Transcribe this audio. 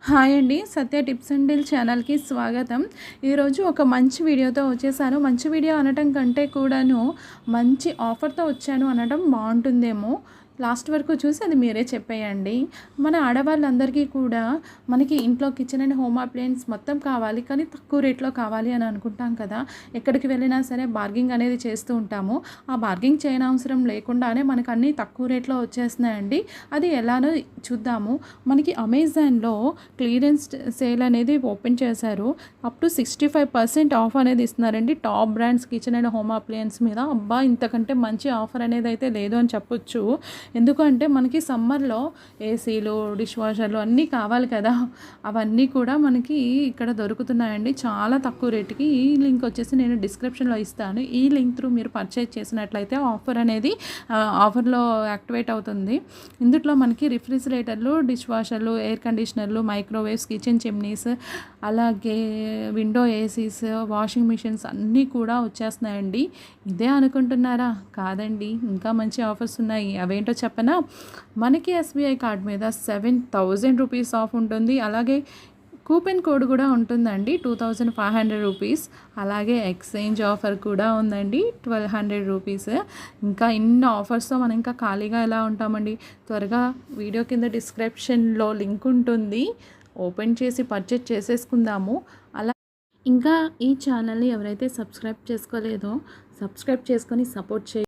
Hi అండి, సత్య tips and deal ఛానల్కి స్వాగతం. ఈరోజు ఒక మంచి వీడియోతో వచ్చేసాను. మంచి వీడియో అనటం కంటే కూడాను మంచి ఆఫర్తో వచ్చాను అనడం బాగుంటుందేమో. లాస్ట్ వరకు చూసి అది మీరే చెప్పేయండి. మన ఆడవాళ్ళందరికీ కూడా మనకి ఇంట్లో కిచెన్ అండ్ హోమ్ అప్లయన్స్ మొత్తం కావాలి, కానీ తక్కువ రేట్లో కావాలి అని అనుకుంటాం కదా. ఎక్కడికి వెళ్ళినా సరే బార్గింగ్ అనేది చేస్తూ ఉంటాము. ఆ బార్గింగ్ చేయనవసరం లేకుండానే మనకు అన్నీ తక్కువ రేట్లో వచ్చేస్తున్నాయండి. అది ఎలానో చూద్దాము. మనకి అమెజాన్లో క్లియరెన్స్ సేల్ అనేది ఓపెన్ చేశారు. అప్ టు 65% ఆఫ్ అనేది ఇస్తున్నారండి top brands kitchen and home appliances మీద. అబ్బా, ఇంతకంటే మంచి ఆఫర్ అనేది అయితే లేదు అని చెప్పొచ్చు. ఎందుకంటే మనకి సమ్మర్లో ఏసీలు, డిష్ వాషర్లు అన్నీ కావాలి కదా. అవన్నీ కూడా మనకి ఇక్కడ దొరుకుతున్నాయండి చాలా తక్కువ రేటుకి. ఈ లింక్ వచ్చేసి నేను డిస్క్రిప్షన్లో ఇస్తాను. ఈ లింక్ త్రూ మీరు పర్చేజ్ చేసినట్లయితే ఆఫర్ అనేది ఆఫర్లో యాక్టివేట్ అవుతుంది. ఇందులో మనకి రిఫ్రిజిరేటర్లు, డిష్ వాషర్లు, ఎయిర్ కండిషనర్లు, మైక్రోవేవ్స్, కిచెన్ చిమ్నీస్, అలాగే విండో ఏసీస్, వాషింగ్ మిషన్స్ అన్నీ కూడా వచ్చేస్తున్నాయండి. ఇదే అనుకుంటున్నారా? కాదండి, ఇంకా మంచి ఆఫర్స్ ఉన్నాయి. అవేంటో చెప్పనా? మనకి ఎస్బీఐ కార్డ్ మీద 7,000 రూపీస్ ఆఫ్ ఉంటుంది. అలాగే కూపెన్ కోడ్ కూడా ఉంటుందండి, 2,500 రూపీస్. అలాగే ఎక్స్చేంజ్ ఆఫర్ కూడా ఉందండి, 1,200 రూపీస్. ఇంకా ఇన్ని ఆఫర్స్తో మనం ఇంకా ఖాళీగా ఎలా ఉంటామండి? త్వరగా వీడియో కింద డిస్క్రిప్షన్లో లింక్ ఉంటుంది, ఓపెన్ చేసి పర్చేజ్ చేసేసుకుందాము. అలా ఇంకా ఈ ఛానల్ని ఎవరైతే సబ్స్క్రైబ్ చేసుకోలేదో సబ్స్క్రైబ్ చేసుకొని సపోర్ట్ చేయండి.